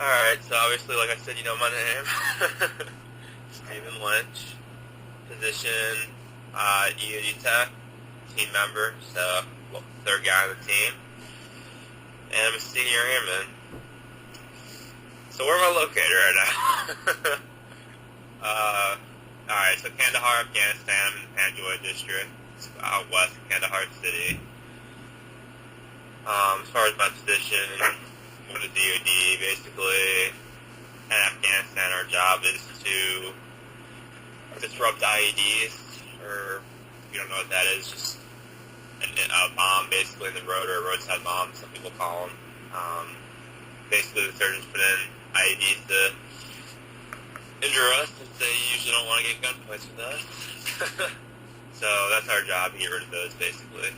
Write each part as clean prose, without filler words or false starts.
Alright, so obviously, like I said, you know my name. Stephen Lynch. Position, EOD Tech, team member, so third guy on the team. And I'm a senior airman. So where am I located right now? Alright, so Kandahar, Afghanistan, I'm in the Panjwai district. It's out west of Kandahar City. As far as my position, I'm the DOD, basically. In Afghanistan, our job is to disrupt IEDs, or if you don't know what that is, just a bomb basically in the road, or a roadside bomb, some people call them. Basically, the surgeons put in IEDs to injure us since they usually don't want to get gunfights with us. So that's our job, to get rid of those basically,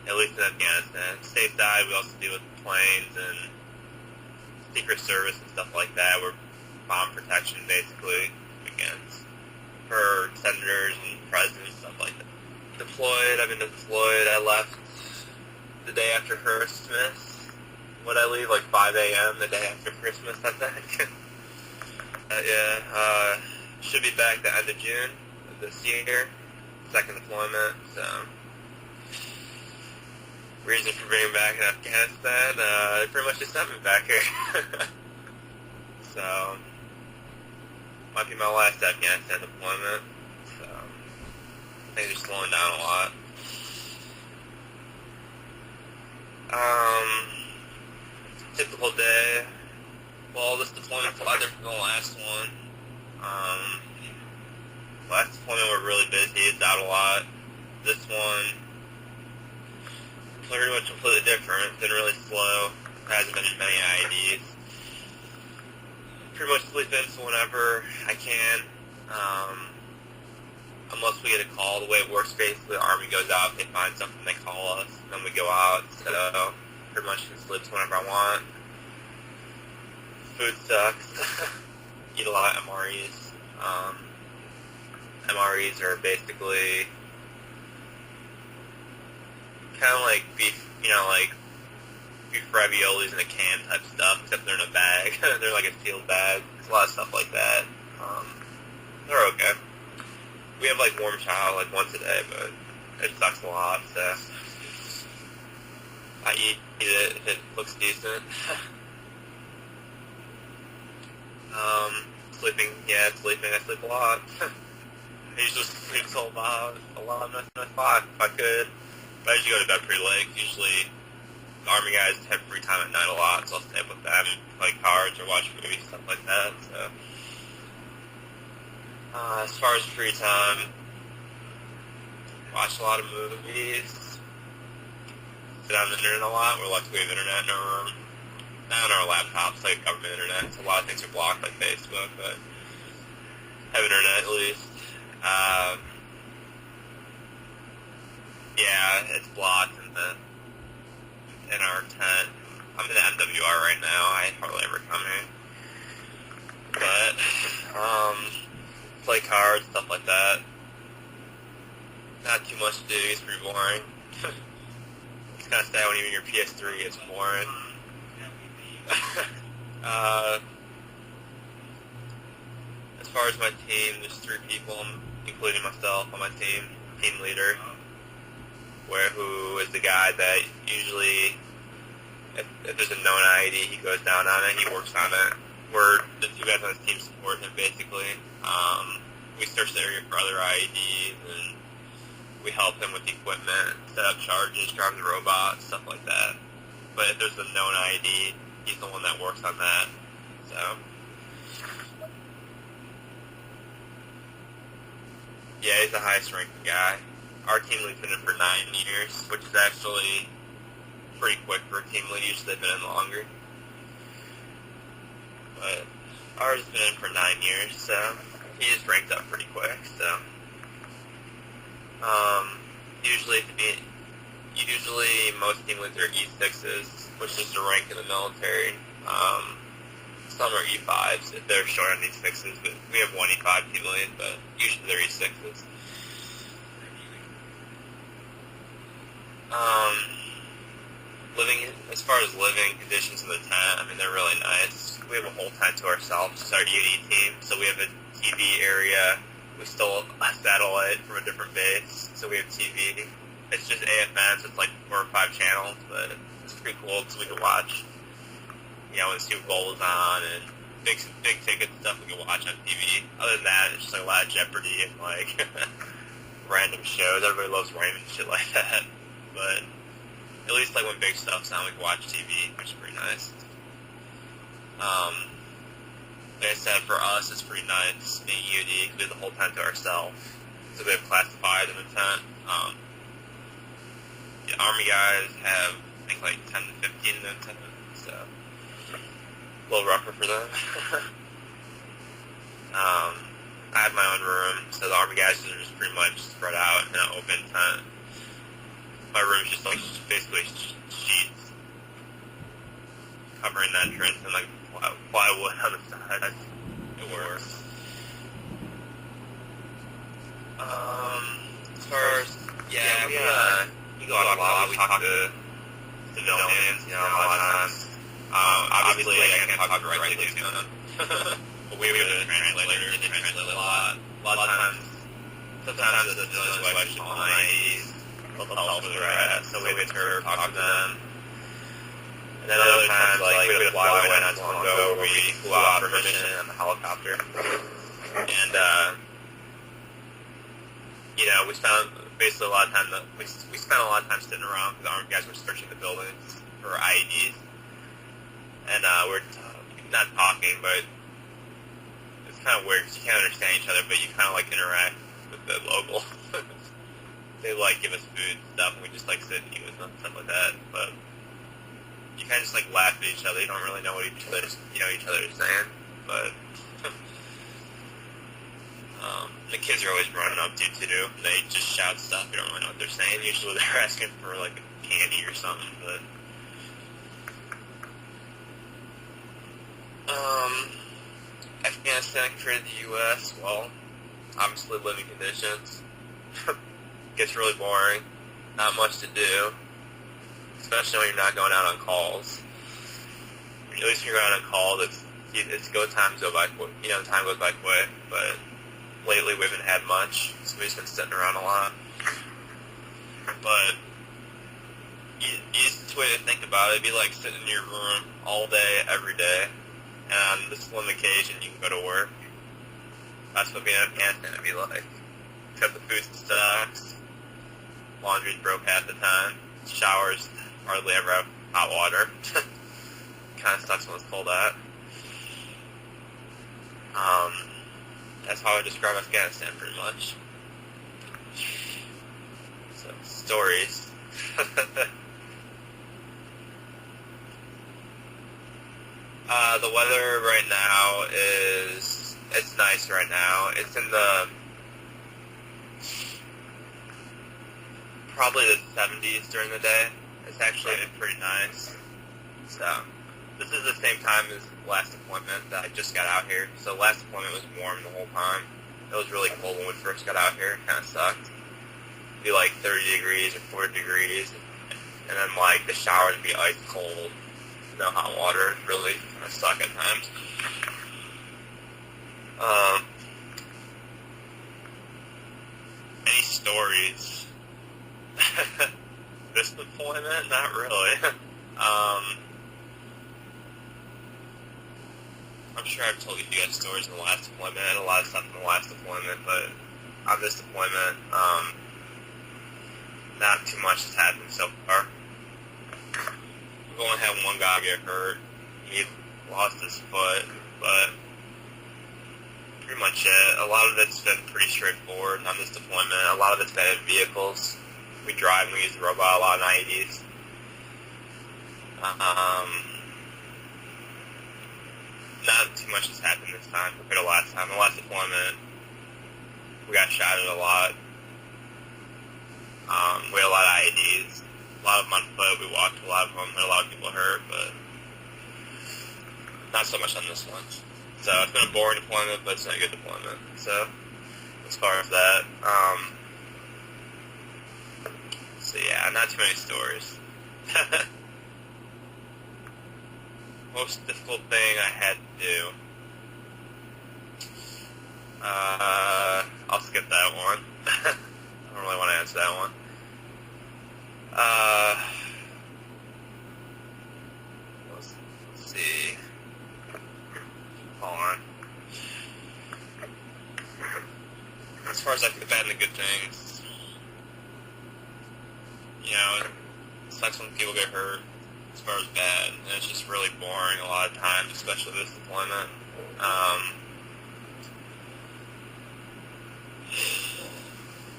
at least in Afghanistan. Stateside, we also deal with planes and Secret Service and stuff like that. We're bomb protection basically against for senators and presidents, stuff like that. Deployed, I've been deployed. I left the day after Christmas. Would I leave like 5 a.m. the day after Christmas, I think? Should be back the end of June of this year. Second deployment, so. Reason for being back in Afghanistan, they pretty much just sent me back here. So, might be my last Afghanistan deployment, so I think they're slowing down a lot. Typical day. Well, this deployment's a lot different than the last one. Last deployment we're really busy, it's out a lot. This one, pretty much completely different, been really slow, hasn't been many IEDs. Pretty much sleep in so whenever I can, unless we get a call. The way it works basically, the Army goes out, they find something, they call us, then we go out, so pretty much can sleep whenever I want. Food sucks. Eat a lot of MREs. MREs are basically kind of like beef, like beef raviolis in a can type stuff, except they're in a bag. They're like a sealed bag. There's a lot of stuff like that. They're okay. We have like warm chow like once a day, but it sucks a lot, so I eat it if it looks decent. Sleeping. I sleep a lot. I usually sleep till about 11, 5 if I could. But I usually go to bed pretty late. Usually, the Army guys have free time at night a lot, so I'll stay up with them, play cards or watch movies, stuff like that. So, as far as free time, watch a lot of movies, sit on the internet a lot. We're lucky we have internet in our room. Not on our laptops, like government internet, so a lot of things are blocked, like Facebook, but have internet at least. It's blocked in our tent. I'm in the MWR right now. I hardly ever come here. But, play cards, stuff like that. Not too much to do, it's pretty boring. It's kind of sad when even your PS3 gets boring. As far as my team, there's 3 people, including myself, on my team leader, who is the guy that usually, if there's a known IED, he goes down on it, he works on it. We're the 2 guys on his team support him, basically. We search the area for other IEDs, and we help him with the equipment, set up charges, drive the robot, stuff like that. But if there's a known IED, he's the one that works on that, so. Yeah, he's the highest ranking guy. Our team lead's been in for 9 years, which is actually pretty quick for a team lead. Usually they've been in longer. But ours has been in for 9 years, so he just ranked up pretty quick, so. Usually most team leads are E6s, which is the rank in the military. Some are E5s if they're short on E6s, but we have one E5 team lead, but usually they're E6s. As far as living conditions in the tent, I mean, they're really nice. we have a whole tent to ourselves. It's our EOD team, so we have a TV area. We stole a satellite from a different base, so we have TV. It's just AFN, so it's like 4 or 5 channels, but it's pretty cool so we can watch, you know, when the Super Bowl is on and big ticket stuff we can watch on TV. Other than that, it's just like a lot of Jeopardy and like random shows. Everybody loves random shit like that, but at least like when big stuff's on, we can watch TV, which is pretty nice. Like I said, for us, it's pretty nice being EOD because we have the whole tent to ourselves. So we have classified in the tent. The Army guys have, I think, like 10 to 15 in the tent, so a little rougher for them. I have my own room, so the Army guys are just pretty much spread out in an open tent. My room's just like basically sheets covering the entrance and like plywood on the side. It works. As far as we go out a lot. We talk to civilians, you know, a lot of times. Obviously, I can't talk directly to them, but we have a translator. They translate a lot. A lot of times, sometimes the civilians will actually call my IDs. They'll tell us where they're at, so we have to talk to them. And then other times, like, we had a flyaway not too long ago where we flew out for a mission on the helicopter. And, you know, we spent basically a lot of time, we spent a lot of time sitting around because the Army guys were searching the buildings for IEDs. And we're not talking, but it's kind of weird because you can't understand each other, but you kind of, like, interact with the locals. They, like, give us food and stuff, and we just, like, sit and eat with them, stuff like that. But you kind of just, like, laugh at each other. You don't really know what each other is saying. But the kids are always running up to you, too. They just shout stuff. You don't really know what they're saying. Usually they're asking for, like, candy or something, but Afghanistan compared to the U.S., well, obviously living conditions. Gets really boring. Not much to do, especially when you're not going out on calls. At least when you're going out on calls, it's go time go by quick. You know, time goes by quick. But lately we haven't had much, so we've just been sitting around a lot. But the easiest way to think about it would be like sitting in your room all day, every day, and on this one occasion you can go to work. That's what being in Afghanistan would be like. Except the food sucks. Laundry's broke half the time. Showers hardly ever have hot water. Kind of sucks when it's cold out. That's how I describe Afghanistan pretty much. So, stories. The weather right now it's nice right now. It's in the probably the 70s during the day. It's actually pretty nice. So, this is the same time as last deployment that I just got out here. So last deployment was warm the whole time. It was really cold when we first got out here. It kind of sucked. It'd be like 30 degrees or 40 degrees. And then like the showers would be ice cold. No hot water. It really kind of suck at times. Any stories? This deployment? Not really. I'm sure I've told you guys stories in the last deployment and a lot of stuff in the last deployment, but on this deployment, not too much has happened so far. We've only had one guy get hurt. He lost his foot, but pretty much it. A lot of it's been pretty straightforward on this deployment. A lot of it's been in vehicles. We drive and we use the robot a lot in IEDs. Not too much has happened this time compared to last time. The last deployment, we got shot at a lot. We had a lot of IEDs. A lot of them on foot. We walked a lot of them. Had a lot of people hurt, but not so much on this one. So it's been a boring deployment, but it's not a good deployment. So as far as that, so yeah, not too many stories. Most difficult thing I had to do. I'll skip that one. I don't really want to answer that one. Let's see. Hold on. As far as like the bad and the good things, you know, it sucks when people get hurt. As far as bad, and it's just really boring a lot of times, especially this deployment.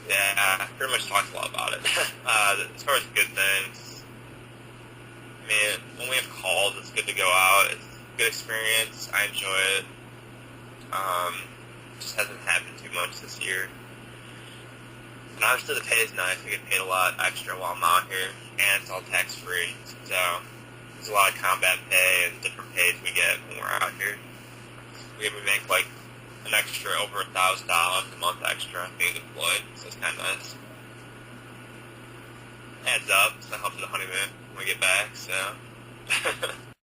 Yeah, I pretty much talked a lot about it. As far as good things, I mean, when we have calls, it's good to go out. It's a good experience. I enjoy it. Just hasn't happened too much this year. And obviously the pay is nice. We get paid a lot extra while I'm out here, and it's all tax-free. So there's a lot of combat pay and different pays we get when we're out here. We make like an extra over $1,000 a month extra being deployed, so it's kind of nice. Adds up, so it helps with the honeymoon when we get back, so.